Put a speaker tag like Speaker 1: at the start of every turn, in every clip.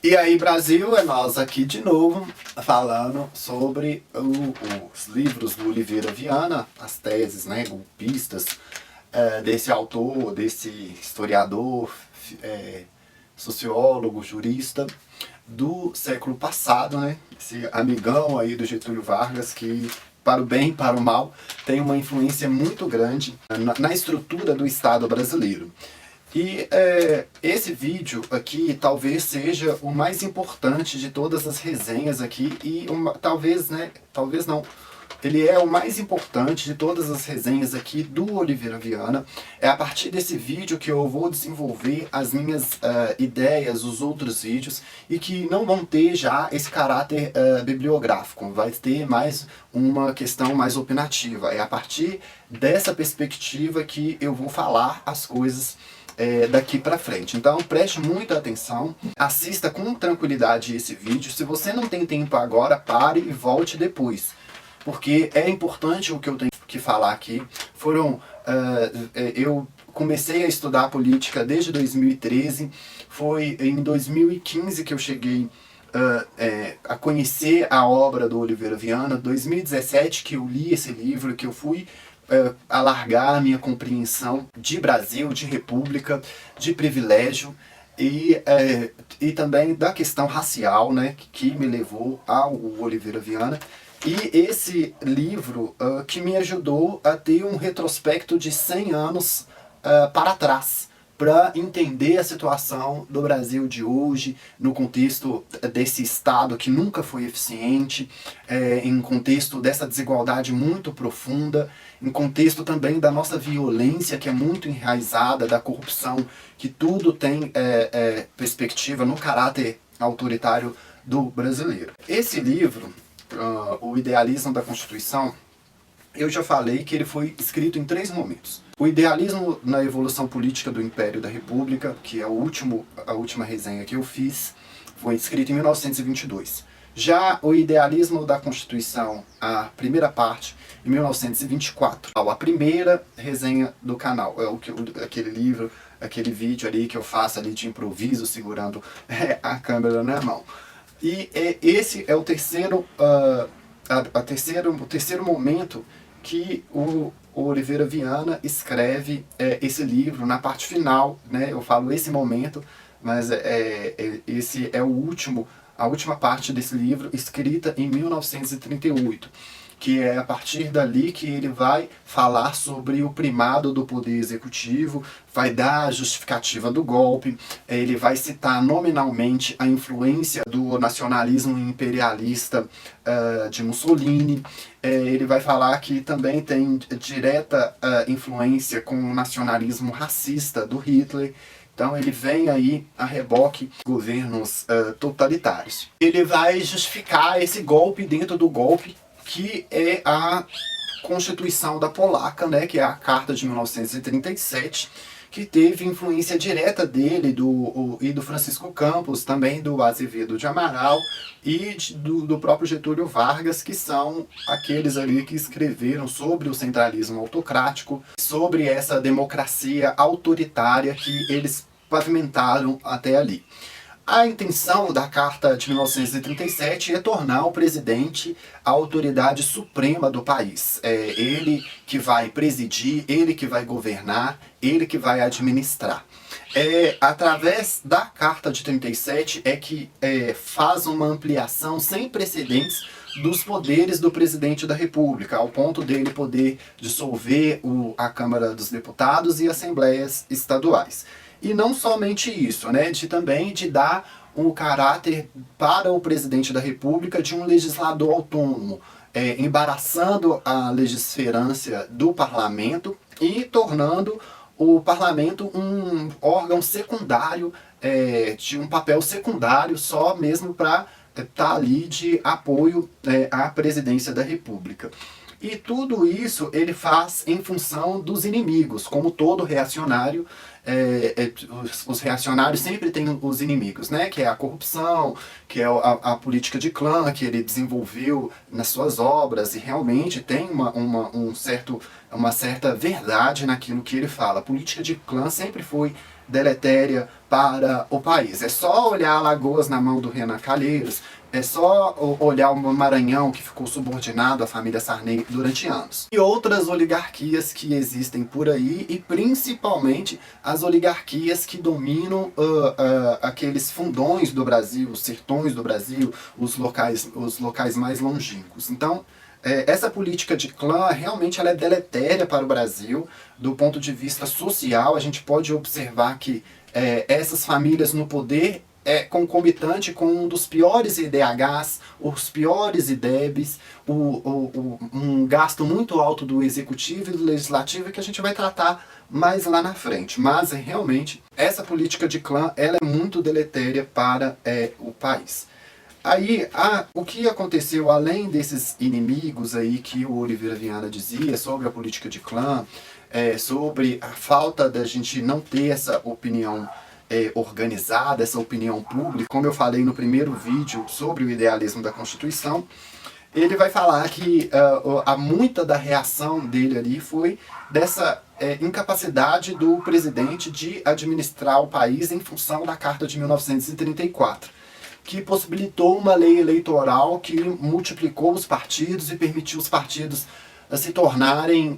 Speaker 1: E aí, Brasil, é nós aqui de novo, falando sobre os livros do Oliveira Viana, as teses, né, golpistas, desse autor, desse historiador, sociólogo, jurista do século passado, né, esse amigão aí do Getúlio Vargas, que para o bem e para o mal, tem uma influência muito grande na estrutura do Estado brasileiro. E esse vídeo aqui talvez seja o mais importante de todas as resenhas aqui e talvez não, ele é o mais importante de todas as resenhas aqui do Oliveira Viana. É a partir desse vídeo que eu vou desenvolver as minhas ideias, os outros vídeos, e que não vão ter já esse caráter bibliográfico, vai ter mais uma questão mais opinativa. É a partir dessa perspectiva que eu vou falar as coisas daqui pra frente. Então preste muita atenção, assista com tranquilidade esse vídeo. Se você não tem tempo agora, pare e volte depois, porque é importante o que eu tenho que falar aqui. Eu comecei a estudar política desde 2013, foi em 2015 que eu cheguei a conhecer a obra do Oliveira Viana, 2017 que eu li esse livro, que eu fui alargar a minha compreensão de Brasil, de república, de privilégio e também da questão racial, né, que me levou ao Oliveira Viana. E esse livro que me ajudou a ter um retrospecto de 100 anos para trás, para entender a situação do Brasil de hoje, no contexto desse Estado que nunca foi eficiente, em contexto dessa desigualdade muito profunda, em contexto também da nossa violência que é muito enraizada, da corrupção, que tudo tem perspectiva no caráter autoritário do brasileiro. Esse livro, O Idealismo da Constituição, eu já falei que ele foi escrito em 3 momentos. O idealismo na evolução política do Império da República, que é a última resenha que eu fiz, foi escrito em 1922. Já o idealismo da Constituição, a primeira parte, em 1924. A primeira resenha do canal, aquele livro, aquele vídeo ali que eu faço ali de improviso, segurando a câmera na mão. E esse é o terceiro momento que o Oliveira Viana escreve esse livro. Na parte final, né, eu falo esse momento, mas esse é a última parte desse livro, escrita em 1938, que é a partir dali que ele vai falar sobre o primado do poder executivo, vai dar a justificativa do golpe, ele vai citar nominalmente a influência do nacionalismo imperialista de Mussolini, ele vai falar que também tem direta influência com o nacionalismo racista do Hitler. Então ele vem aí a reboque governos totalitários. Ele vai justificar esse golpe dentro do golpe, que é a Constituição da Polaca, né, que é a Carta de 1937, que teve influência direta dele e do Francisco Campos, também do Azevedo de Amaral e do próprio Getúlio Vargas, que são aqueles ali que escreveram sobre o centralismo autocrático, sobre essa democracia autoritária que eles pavimentaram até ali. A intenção da Carta de 1937 é tornar o presidente a autoridade suprema do país. É ele que vai presidir, ele que vai governar, ele que vai administrar. Através da Carta de 37 é que faz uma ampliação sem precedentes dos poderes do presidente da República, ao ponto dele poder dissolver a Câmara dos Deputados e assembleias estaduais. E não somente isso, né, também de dar um caráter para o presidente da República de um legislador autônomo, embaraçando a legisferância do parlamento e tornando o parlamento um órgão secundário, de um papel secundário só mesmo para estar ali de apoio à presidência da República. E tudo isso ele faz em função dos inimigos, como todo reacionário. Os reacionários sempre têm os inimigos, né? Que é a corrupção, que é a política de clã que ele desenvolveu nas suas obras, e realmente tem uma certa verdade naquilo que ele fala. A política de clã sempre foi deletéria para o país. É só olhar Alagoas na mão do Renan Calheiros, é só olhar o Maranhão, que ficou subordinado à família Sarney durante anos. E outras oligarquias que existem por aí, e principalmente as oligarquias que dominam aqueles fundões do Brasil, os sertões do Brasil, os locais mais longínquos. Então, essa política de clã realmente ela é deletéria para o Brasil. Do ponto de vista social, a gente pode observar que essas famílias no poder é concomitante com um dos piores IDHs, os piores IDEBs, um gasto muito alto do executivo e do legislativo que a gente vai tratar mais lá na frente. Mas realmente essa política de clã ela é muito deletéria para o país. Aí, o que aconteceu além desses inimigos aí que o Oliveira Viana dizia sobre a política de clã, sobre a falta da gente não ter essa opinião organizada, essa opinião pública, como eu falei no primeiro vídeo sobre o idealismo da Constituição, ele vai falar que muita da reação dele ali foi dessa incapacidade do presidente de administrar o país em função da Carta de 1934. Que possibilitou uma lei eleitoral que multiplicou os partidos e permitiu os partidos se tornarem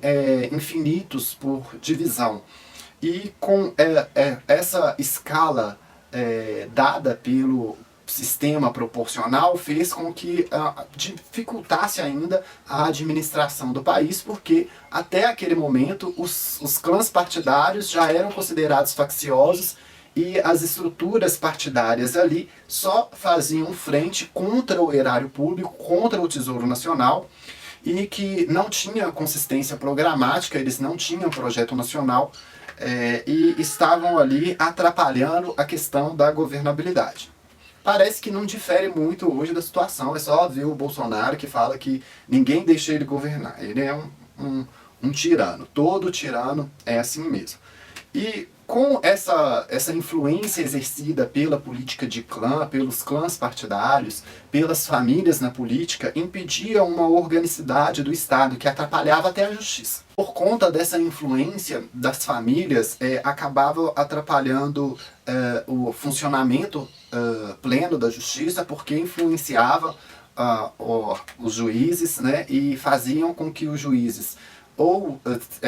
Speaker 1: infinitos por divisão. E com essa escala dada pelo sistema proporcional fez com que dificultasse ainda a administração do país, porque até aquele momento os clãs partidários já eram considerados facciosos e as estruturas partidárias ali só faziam frente contra o erário público, contra o Tesouro Nacional, e que não tinha consistência programática, eles não tinham projeto nacional e estavam ali atrapalhando a questão da governabilidade. Parece que não difere muito hoje da situação, é só ver o Bolsonaro que fala que ninguém deixa ele governar, ele é um tirano, todo tirano é assim mesmo. E com essa influência exercida pela política de clã, pelos clãs partidários, pelas famílias na política, impedia uma organicidade do Estado que atrapalhava até a justiça. Por conta dessa influência das famílias, acabava atrapalhando o funcionamento pleno da justiça, porque influenciava os juízes, né, e faziam com que os juízes ou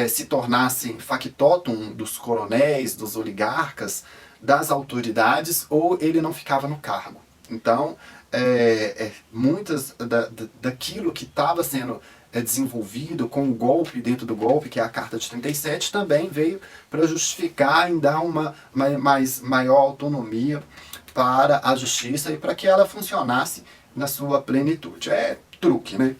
Speaker 1: se tornassem factotum dos coronéis, dos oligarcas, das autoridades, ou ele não ficava no cargo. Então, muitas daquilo que estava sendo desenvolvido com o golpe dentro do golpe, que é a Carta de 37, também veio para justificar em dar uma maior autonomia para a justiça e para que ela funcionasse na sua plenitude. É truque, né?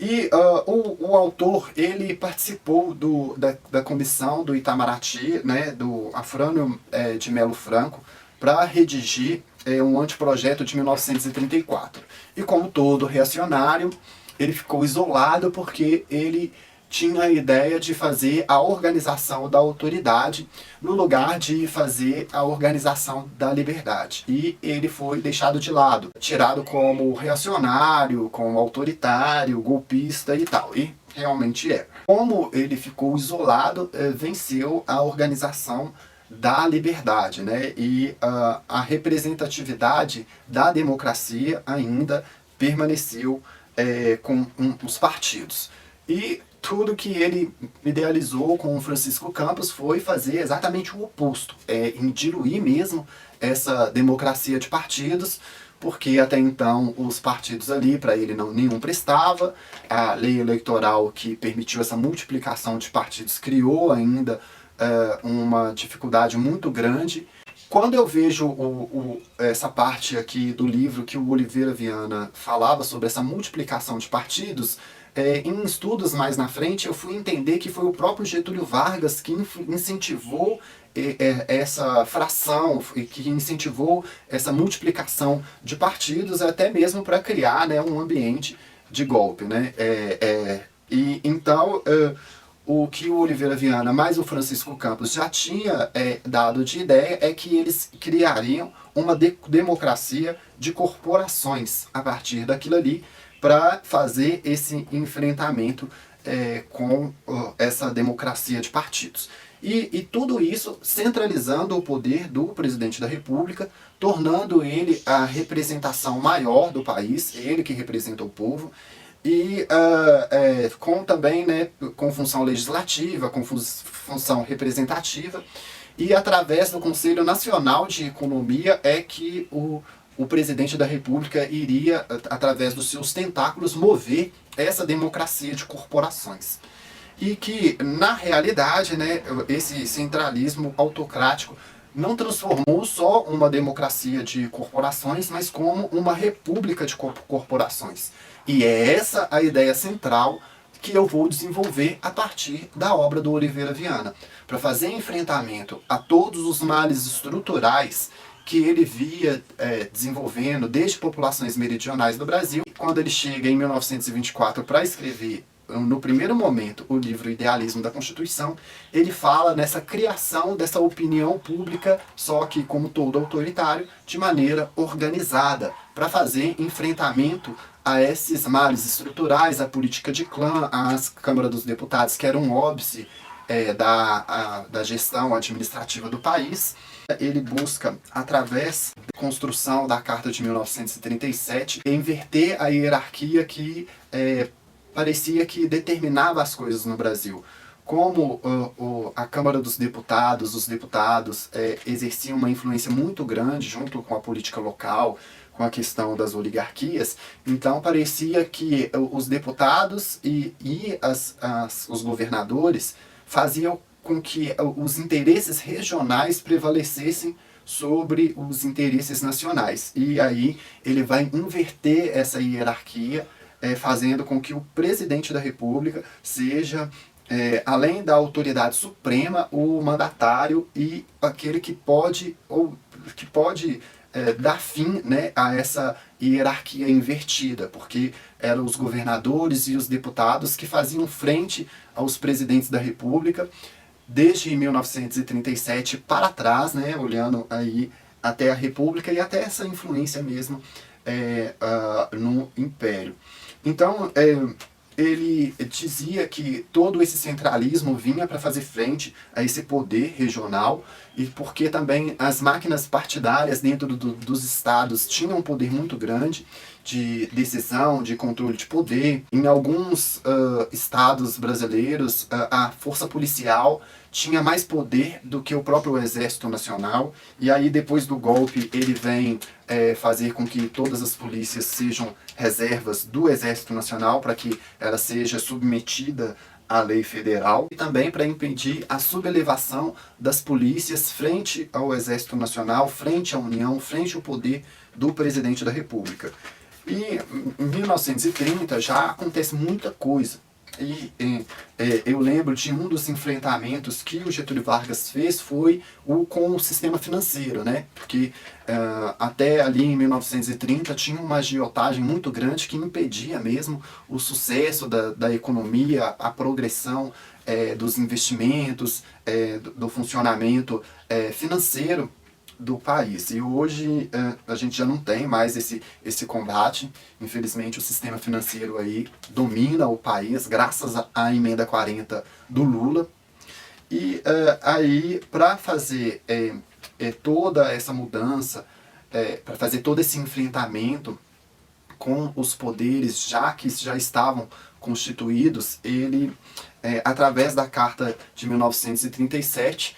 Speaker 1: E o autor, ele participou da comissão do Itamaraty, né, do Afrânio de Melo Franco, para redigir um anteprojeto de 1934. E como todo reacionário, ele ficou isolado porque ele tinha a ideia de fazer a organização da autoridade no lugar de fazer a organização da liberdade. E ele foi deixado de lado, tirado como reacionário, como autoritário, golpista e tal. E realmente é. Como ele ficou isolado, venceu a organização da liberdade, né? E a representatividade da democracia ainda permaneceu com os partidos. E tudo que ele idealizou com o Francisco Campos foi fazer exatamente o oposto, em diluir mesmo essa democracia de partidos, porque até então os partidos ali, para ele nenhum prestava, a lei eleitoral que permitiu essa multiplicação de partidos criou ainda uma dificuldade muito grande. Quando eu vejo essa parte aqui do livro que o Oliveira Viana falava sobre essa multiplicação de partidos, em estudos mais na frente eu fui entender que foi o próprio Getúlio Vargas que incentivou essa fração, que incentivou essa multiplicação de partidos, até mesmo para criar, né, um ambiente de golpe, né? E então o que o Oliveira Viana mais o Francisco Campos já tinha dado de ideia é que eles criariam uma democracia de corporações a partir daquilo ali, para fazer esse enfrentamento com essa democracia de partidos. E tudo isso centralizando o poder do presidente da República, tornando ele a representação maior do país, ele que representa o povo, e com também, né, com função legislativa, com função representativa, e através do Conselho Nacional de Economia é que o presidente da República iria, através dos seus tentáculos, mover essa democracia de corporações. E que, na realidade, né, esse centralismo autocrático não transformou só uma democracia de corporações, mas como uma república de corporações. E é essa a ideia central que eu vou desenvolver a partir da obra do Oliveira Viana, para fazer enfrentamento a todos os males estruturais que ele via desenvolvendo desde populações meridionais do Brasil. Quando ele chega em 1924 para escrever, no primeiro momento, o livro Idealismo da Constituição, ele fala nessa criação dessa opinião pública, só que, como todo autoritário, de maneira organizada, para fazer enfrentamento a esses males estruturais, a política de clã, as Câmara dos Deputados, que era um óbice da gestão administrativa do país. Ele busca, através da construção da Carta de 1937, inverter a hierarquia que parecia que determinava as coisas no Brasil. Como a Câmara dos Deputados, os deputados exerciam uma influência muito grande junto com a política local, com a questão das oligarquias, então parecia que os deputados e os governadores faziam com que os interesses regionais prevalecessem sobre os interesses nacionais. E aí ele vai inverter essa hierarquia, fazendo com que o presidente da República seja, além da autoridade suprema, o mandatário e aquele que pode dar fim, né, a essa hierarquia invertida, porque eram os governadores e os deputados que faziam frente aos presidentes da República desde 1937 para trás, né, olhando aí até a República e até essa influência mesmo no Império. Então, ele dizia que todo esse centralismo vinha para fazer frente a esse poder regional, e porque também as máquinas partidárias dentro dos estados tinham um poder muito grande de decisão, de controle de poder. Em alguns estados brasileiros, a força policial tinha mais poder do que o próprio Exército Nacional, e aí depois do golpe ele vem fazer com que todas as polícias sejam reservas do Exército Nacional, para que ela seja submetida à lei federal, e também para impedir a sublevação das polícias frente ao Exército Nacional, frente à União, frente ao poder do presidente da República. E em 1930 já acontece muita coisa. E eu lembro de um dos enfrentamentos que o Getúlio Vargas fez foi com o sistema financeiro, né? Porque até ali em 1930 tinha uma agiotagem muito grande que impedia mesmo o sucesso da economia, a progressão dos investimentos, do funcionamento financeiro do país. E hoje a gente já não tem mais esse combate. Infelizmente o sistema financeiro aí domina o país, graças à emenda 40 do Lula. E aí, para fazer toda essa mudança, para fazer todo esse enfrentamento com os poderes que já estavam constituídos, ele, através da Carta de 1937,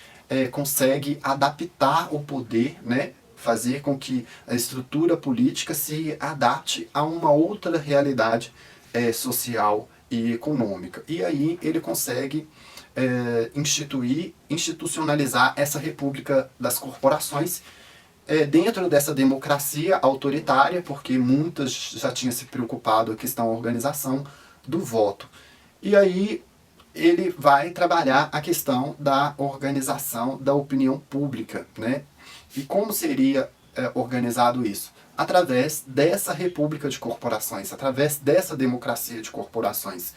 Speaker 1: consegue adaptar o poder, né, fazer com que a estrutura política se adapte a uma outra realidade social e econômica. E aí ele consegue institucionalizar essa república das corporações dentro dessa democracia autoritária, porque muitas já tinham se preocupado com a questão da organização do voto. E aí ele vai trabalhar a questão da organização da opinião pública, né? E como seria organizado isso? Através dessa república de corporações, através dessa democracia de corporações.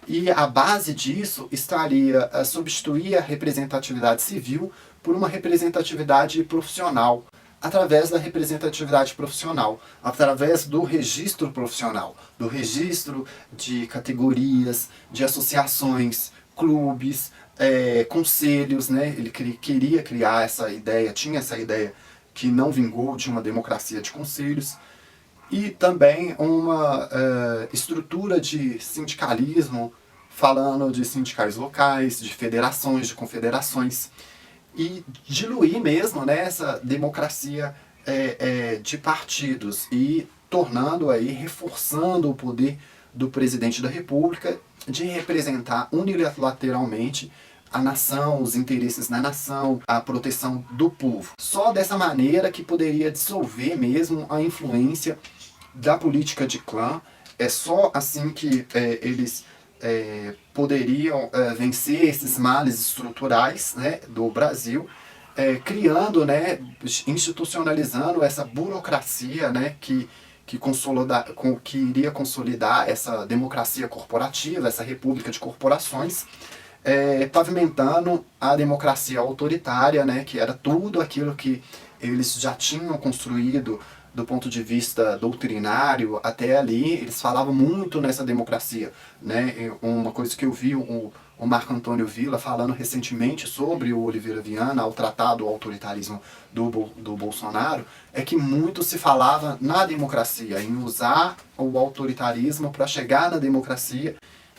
Speaker 1: E a base disso estaria a substituir a representatividade civil por uma representatividade profissional, através da representatividade profissional, através do registro profissional, do registro de categorias, de associações, clubes, conselhos, né? Ele queria criar essa ideia, tinha essa ideia que não vingou de uma democracia de conselhos, e também uma estrutura de sindicalismo, falando de sindicais locais, de federações, de confederações, e diluir mesmo, né, essa democracia de partidos e tornando aí, reforçando o poder do presidente da República de representar unilateralmente a nação, os interesses da nação, a proteção do povo. Só dessa maneira que poderia dissolver mesmo a influência da política de clã. É só assim que eles poderiam vencer esses males estruturais, né, do Brasil, criando, né, institucionalizando essa burocracia, né, que iria consolidar essa democracia corporativa, essa república de corporações, pavimentando a democracia autoritária, né, que era tudo aquilo que eles já tinham construído do ponto de vista doutrinário. Até ali eles falavam muito nessa democracia, né? Uma coisa que eu vi o Marco Antônio Villa falando recentemente sobre o Oliveira Viana, ao tratar do autoritarismo do Bolsonaro, é que muito se falava na democracia, em usar o autoritarismo para chegar na democracia,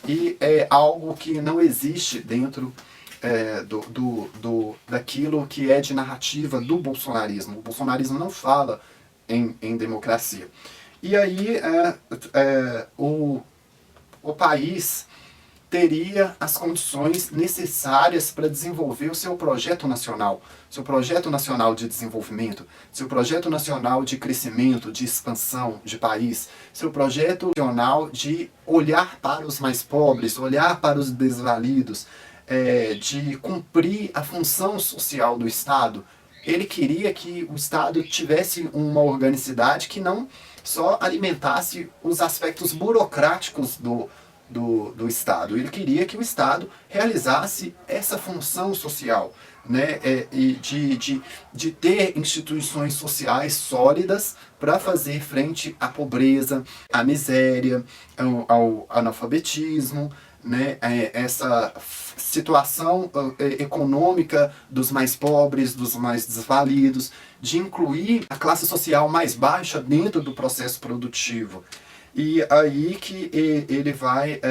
Speaker 1: e é algo que não existe dentro daquilo que é de narrativa do bolsonarismo. O bolsonarismo não fala em democracia. E aí o país teria as condições necessárias para desenvolver o seu projeto nacional de desenvolvimento, seu projeto nacional de crescimento, de expansão de país, seu projeto nacional de olhar para os mais pobres, olhar para os desvalidos, de cumprir a função social do Estado. Ele queria que o Estado tivesse uma organicidade que não só alimentasse os aspectos burocráticos do Estado. Ele queria que o Estado realizasse essa função social, né? E de ter instituições sociais sólidas para fazer frente à pobreza, à miséria, ao analfabetismo, né? Essa situação econômica dos mais pobres, dos mais desvalidos, de incluir a classe social mais baixa dentro do processo produtivo. E aí que ele vai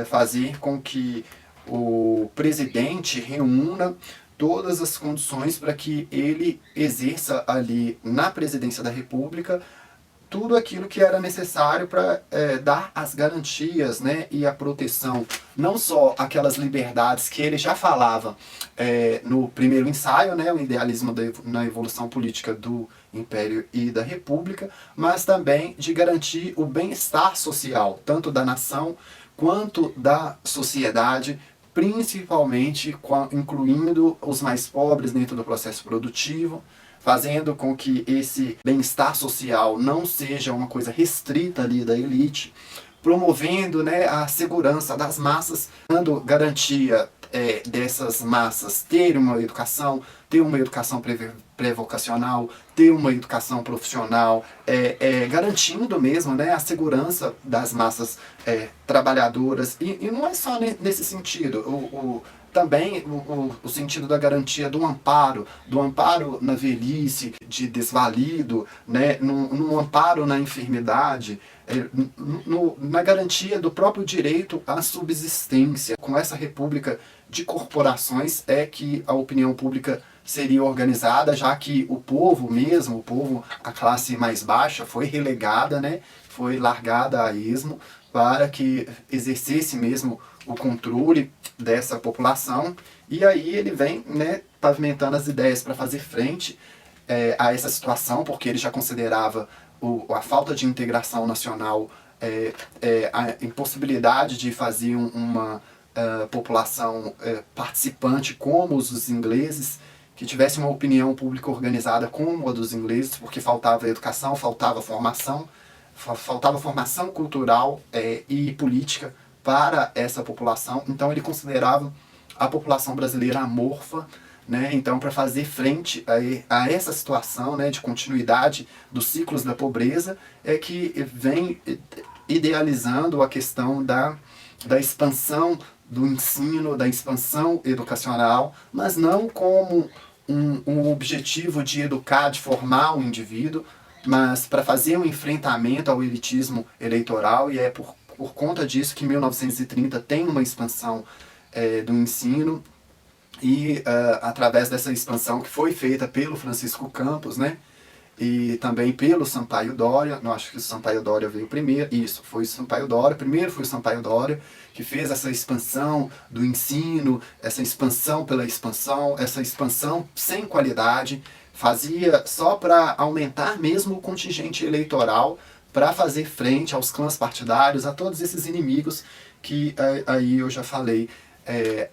Speaker 1: fazer com que o presidente reúna todas as condições para que ele exerça ali na presidência da República tudo aquilo que era necessário para dar as garantias, né, e a proteção, não só aquelas liberdades que ele já falava no primeiro ensaio, né, o idealismo na evolução política do Império e da República, mas também de garantir o bem-estar social, tanto da nação quanto da sociedade, principalmente incluindo os mais pobres dentro do processo produtivo, fazendo com que esse bem-estar social não seja uma coisa restrita ali da elite, promovendo, né, a segurança das massas, dando garantia dessas massas ter uma educação pré-vocacional, ter uma educação profissional, garantindo mesmo, né, a segurança das massas trabalhadoras. E não é só nesse sentido. Também o sentido da garantia do amparo na velhice, de desvalido, né, no amparo na enfermidade, na garantia do próprio direito à subsistência. Com essa república de corporações é que a opinião pública seria organizada, já que o povo mesmo, a classe mais baixa, foi relegada, né, foi largada a esmo para que exercesse mesmo o controle dessa população. E aí ele vem, né, pavimentando as ideias para fazer frente a essa situação, porque ele já considerava a falta de integração nacional, a impossibilidade de fazer uma população participante como os ingleses, que tivesse uma opinião pública organizada como a dos ingleses, porque faltava educação, faltava formação cultural e política para essa população. Então ele considerava a população brasileira amorfa, né? Então, para fazer frente a essa situação, né, de continuidade dos ciclos da pobreza, é que vem idealizando a questão da expansão do ensino, da expansão educacional, mas não como um objetivo de educar, de formar o indivíduo, mas para fazer um enfrentamento ao elitismo eleitoral, e é por conta disso que 1930 tem uma expansão do ensino, e através dessa expansão que foi feita pelo Francisco Campos, né, e também pelo Sampaio Dória. Não, acho que o Sampaio Dória veio primeiro, isso, foi o Sampaio Dória, primeiro foi o Sampaio Dória, que fez essa expansão do ensino, essa expansão pela expansão, essa expansão sem qualidade, fazia só para aumentar mesmo o contingente eleitoral, para fazer frente aos clãs partidários, a todos esses inimigos que aí eu já falei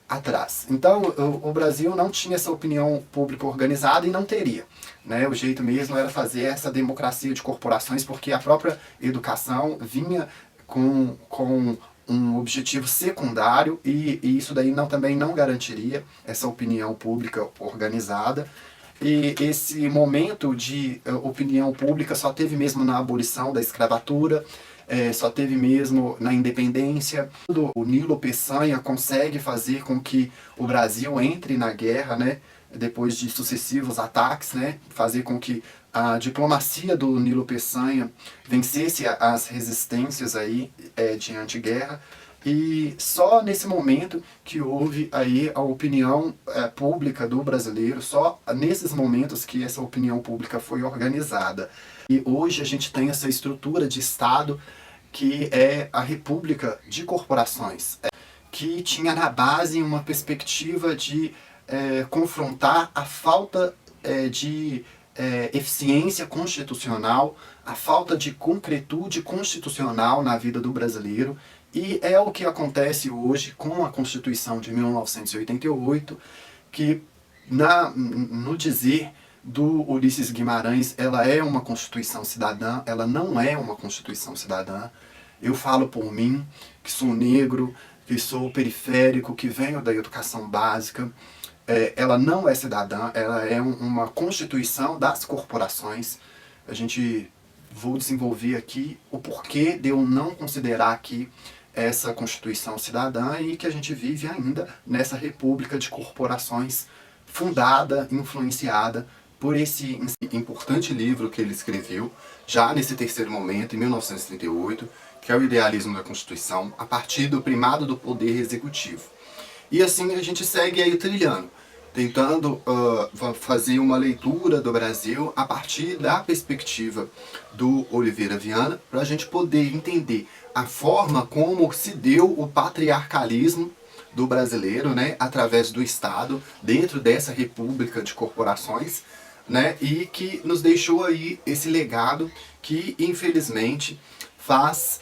Speaker 1: atrás. Então o Brasil não tinha essa opinião pública organizada e não teria. Né? O jeito mesmo era fazer essa democracia de corporações, porque a própria educação vinha com um objetivo secundário, e isso daí também não garantiria essa opinião pública organizada. E esse momento de opinião pública só teve mesmo na abolição da escravatura, só teve mesmo na independência. O Nilo Peçanha consegue fazer com que o Brasil entre na guerra, né, depois de sucessivos ataques, né, fazer com que a diplomacia do Nilo Peçanha vencesse as resistências aí, de anti-guerra. E só nesse momento que houve aí a opinião pública do brasileiro, só nesses momentos que essa opinião pública foi organizada. E hoje a gente tem essa estrutura de Estado que é a República de Corporações, que tinha na base uma perspectiva de confrontar a falta de eficiência constitucional, a falta de concretude constitucional na vida do brasileiro. E é o que acontece hoje com a Constituição de 1988, que no dizer do Ulisses Guimarães, ela é uma Constituição cidadã, ela não é uma Constituição cidadã. Eu falo por mim, que sou negro, que sou periférico, que venho da educação básica. Ela não é cidadã, ela é uma Constituição das corporações. Vou desenvolver aqui o porquê de eu não considerar aqui essa Constituição cidadã, e que a gente vive ainda nessa república de corporações fundada, influenciada por esse importante livro que ele escreveu, já nesse terceiro momento, em 1938, que é o Idealismo da Constituição, a partir do primado do poder executivo. E assim a gente segue aí trilhando, tentando fazer uma leitura do Brasil a partir da perspectiva do Oliveira Viana, para a gente poder entender a forma como se deu o patriarcalismo do brasileiro, né, através do Estado, dentro dessa república de corporações, né, e que nos deixou aí esse legado que, infelizmente, faz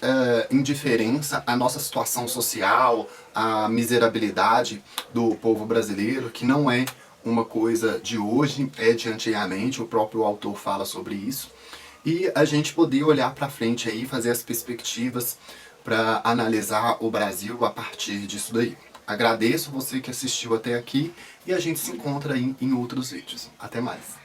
Speaker 1: indiferença à nossa situação social, à miserabilidade do povo brasileiro, que não é uma coisa de hoje, é de antigamente, o próprio autor fala sobre isso. E a gente poder olhar para frente aí, fazer as perspectivas para analisar o Brasil a partir disso daí. Agradeço você que assistiu até aqui, e a gente se encontra aí em outros vídeos. Até mais!